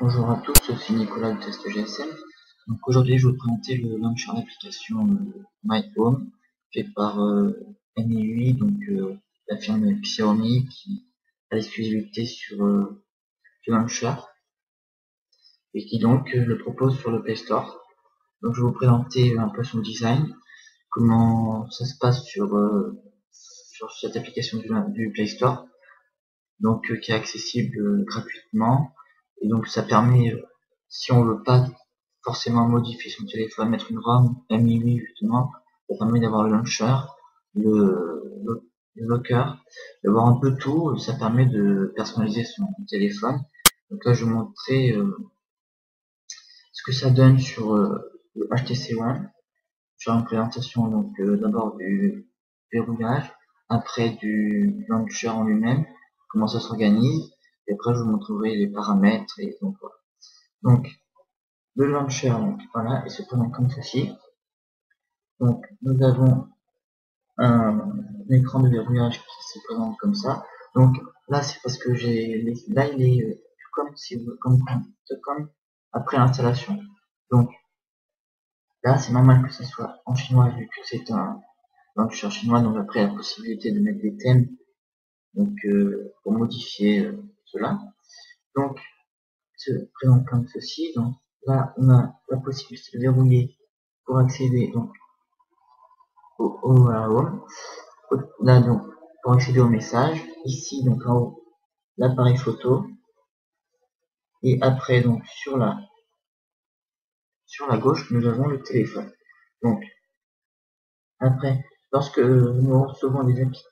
Bonjour à tous, c'est Nicolas de Test GSM. Donc aujourd'hui, je vais vous présenter le launcher d'application My Home fait par MIUI, donc la firme Xiaomi qui a l'exclusivité sur ce launcher et qui donc le propose sur le Play Store. Donc je vais vous présenter un peu son design, comment ça se passe sur cette application du Play Store, donc qui est accessible gratuitement. Et donc ça permet, si on veut pas forcément modifier son téléphone, mettre une ROM MIUI justement, ça permet d'avoir le launcher, le locker, d'avoir un peu tout. Ça permet de personnaliser son téléphone. Donc là je vais vous montrer ce que ça donne sur le HTC One. Sur une présentation donc d'abord du verrouillage, après du launcher en lui-même, comment ça s'organise, et après je vous montrerai les paramètres et donc voilà. Donc le launcher, donc voilà, il se présente comme ceci. Donc nous avons un écran de verrouillage qui se présente comme ça. Donc là c'est parce que là il est comme si vous comme après l'installation. Donc là c'est normal que ce soit en chinois vu que c'est un launcher chinois, donc après la possibilité de mettre des thèmes donc pour modifier cela. Donc se présente comme ceci. Donc là on a la possibilité de verrouiller pour accéder donc à la home. Là donc pour accéder au message, ici donc en haut l'appareil photo, et après donc sur la gauche nous avons le téléphone. Donc après, lorsque nous recevons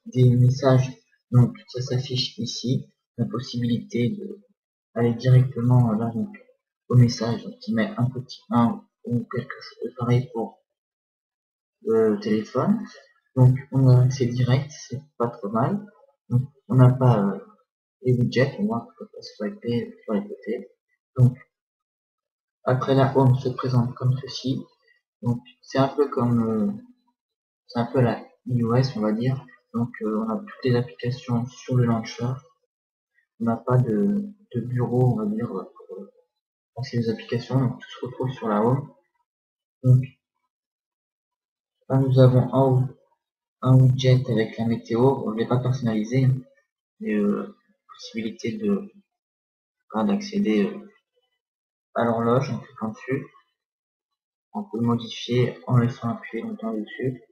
des messages, donc ça s'affiche ici, la possibilité de aller directement là donc au message, donc il met un petit 1 ou quelque chose de pareil pour le téléphone. Donc on a accès direct, c'est pas trop mal. Donc on n'a pas les widgets, on voit qu'on peut pas swiper sur les côtés. Donc après la home se présente comme ceci. Donc c'est un peu comme c'est un peu la iOS on va dire. Donc on a toutes les applications sur le launcher. On n'a pas de bureau on va dire pour lancer les applications, donc tout se retrouve sur la home. Donc là nous avons en haut un widget avec la météo. On ne l'ai pas personnalisé, mais possibilité d'accéder à l'horloge en cliquant dessus. On peut le modifier en laissant appuyer longtemps dessus.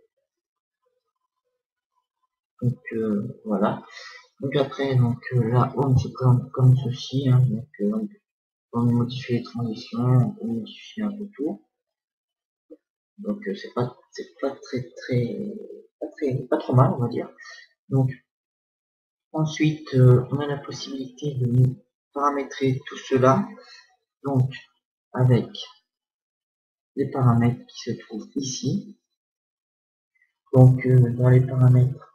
Donc voilà. Donc après là on se présente comme ceci. Hein, donc on peut modifier les transitions, on peut modifier un peu tout. Donc c'est pas pas trop mal on va dire. Donc ensuite on a la possibilité de paramétrer tout cela. Donc avec les paramètres qui se trouvent ici. Donc dans les paramètres,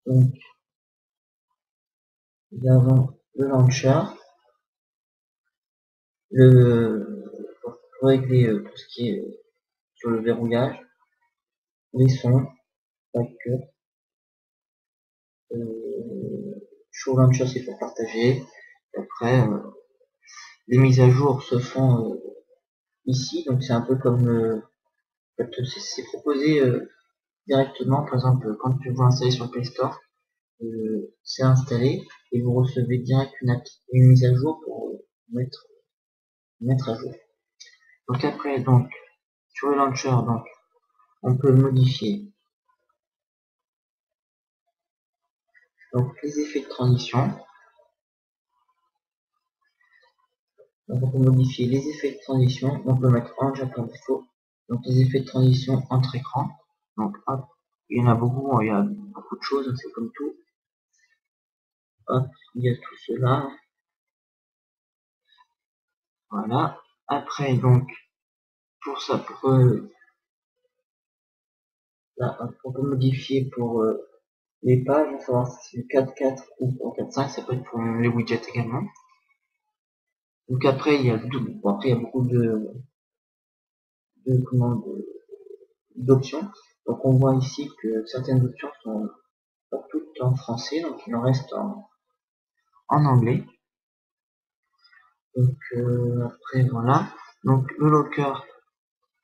donc nous avons le launcher, pour régler tout ce qui est sur le verrouillage, les sons, pas que. Show launcher c'est pour partager. Et après les mises à jour se font ici, donc c'est un peu comme c'est proposé directement. Par exemple quand tu vous installer sur Play Store, c'est installé et vous recevez direct une mise à jour pour mettre à jour. Donc après donc sur le launcher donc on peut modifier donc les effets de transition. Donc on peut modifier les effets de transition, on peut mettre en par défaut. Donc les effets de transition entre écran. Donc hop, il y en a beaucoup, il y a beaucoup de choses, c'est comme tout. Hop, il y a tout cela. Voilà. Après donc pour ça, là, on peut modifier pour les pages, à savoir si c'est 4.4 ou 4.5, ça peut être pour les widgets également. Donc après il y a beaucoup d'options. Donc on voit ici que certaines options sont pas toutes en français, donc il en reste en anglais. Donc après voilà. Donc le locker,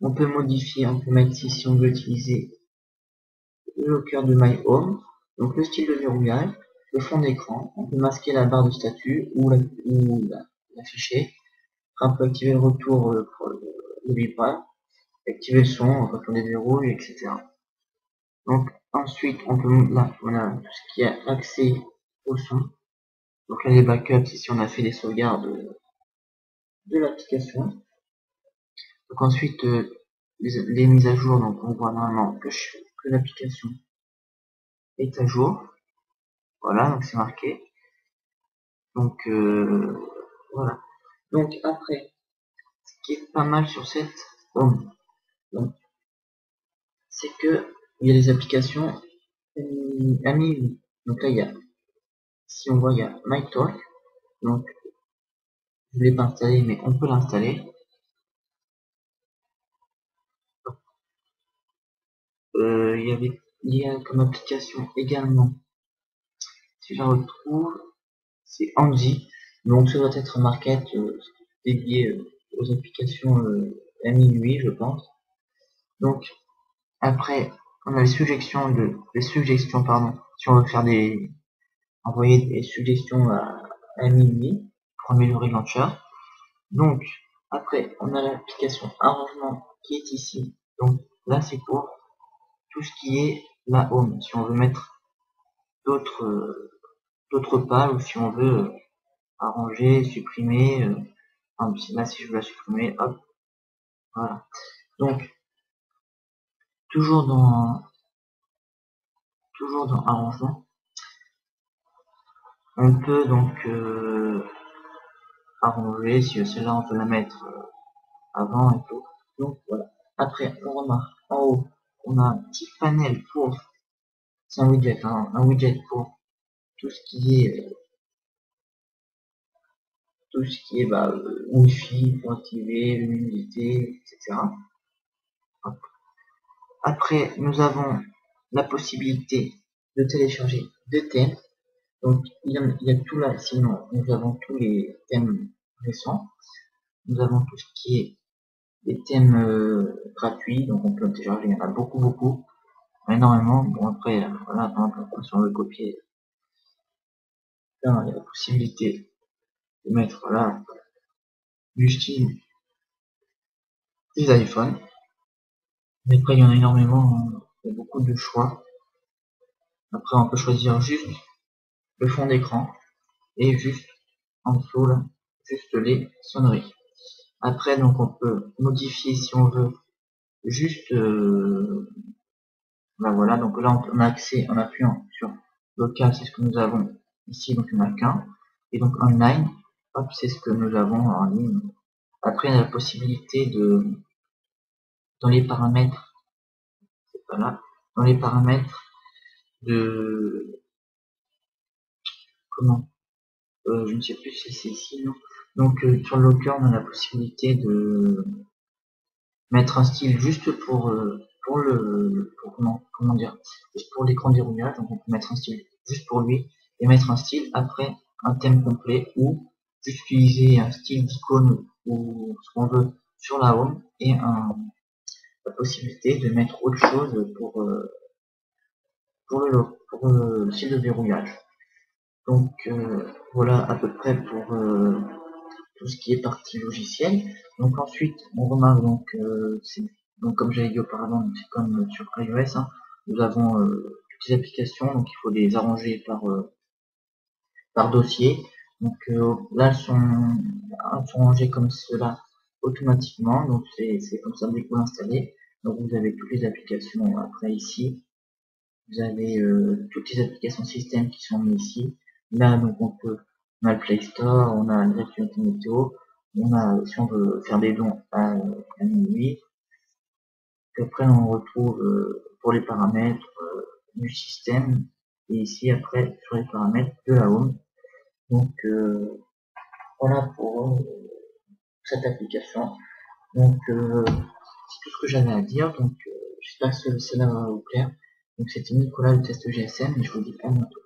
on peut modifier, on peut mettre ici si on veut utiliser le locker de My Home, donc le style de verrouillage, le fond d'écran, on peut masquer la barre de statut ou l'afficher. On peut activer le retour pour le vibreur, activer le son quand on déverrouille, etc. Donc ensuite on peut là voilà tout ce qui est accès au son. Donc là les backups ici on a fait des sauvegardes de l'application. Donc ensuite les mises à jour, donc on voit normalement que l'application est à jour. Voilà, donc c'est marqué. Donc voilà. Donc après, ce qui est pas mal sur cette home, c'est que il y a des applications amis. Donc là il y a, si on voit, il y a MyTalk. Donc je l'ai pas installé, mais on peut l'installer. Il y a comme application également, si je la retrouve, c'est Angie. Donc ça doit être un market dédié aux applications MI8, je pense. Donc après, on a les suggestions, pardon, si on veut faire envoyer des suggestions à MI8 pour améliorer le launcher. Donc après, on a l'application arrangement qui est ici. Donc là, c'est pour tout ce qui est la home. Si on veut mettre d'autres pages ou si on veut arranger, supprimer. Là, si je veux la supprimer, hop, voilà. Donc toujours dans arrangement, on peut donc arranger si celle-là on peut la mettre avant et tout. Donc voilà. Après, on remarque en haut, on a un petit panel pour, c'est un widget, hein, un widget pour tout ce qui est Wi-Fi pour activer l'humidité, etc. Après, nous avons la possibilité de télécharger des thèmes. Donc il y a tout là, sinon nous avons tous les thèmes récents. Nous avons tout ce qui est des thèmes gratuits, donc on peut télécharger, il y en a beaucoup, énormément. Bon après, voilà, par exemple, si on veut copier, là, il y a la possibilité de mettre là du style des iPhones. Mais après, il y en a énormément, hein. Il y a beaucoup de choix. Après, on peut choisir juste le fond d'écran et juste en dessous, là, juste les sonneries. Après, donc, on peut modifier si on veut juste, ben voilà, donc là, on a accès en appuyant sur local, c'est ce que nous avons ici, donc il n'y en a qu'un. Et donc online, hop, c'est ce que nous avons en ligne. Après, on a la possibilité dans les paramètres, voilà, dans les paramètres de, comment, je ne sais plus si c'est ici, non. Donc sur le locker, on a la possibilité de mettre un style juste comment dire, juste pour l'écran déroulage. Donc on peut mettre un style juste pour lui et mettre un style après un thème complet ou juste utiliser un style d'icône ou ce qu'on veut sur la home et la possibilité de mettre autre chose pour le style de verrouillage. Donc voilà à peu près pour tout ce qui est partie logicielle. Donc ensuite, on remarque donc comme j'avais dit auparavant, c'est comme sur iOS, hein, nous avons toutes les applications, donc il faut les arranger par dossier. Donc là, elles sont rangées comme cela automatiquement, donc c'est comme ça dès que vous l'installez. Donc vous avez toutes les applications après ici. Vous avez toutes les applications système qui sont mises ici. Là, donc on a le Play Store, on a l'actualité météo, on a, si on veut faire des dons à minuit. Puis après, on retrouve pour les paramètres du système, et ici après sur les paramètres de la home. Donc voilà pour cette application. Donc c'est tout ce que j'avais à dire. Donc j'espère que cela va vous plaire. Donc c'était Nicolas, le test GSM, et je vous dis à bientôt.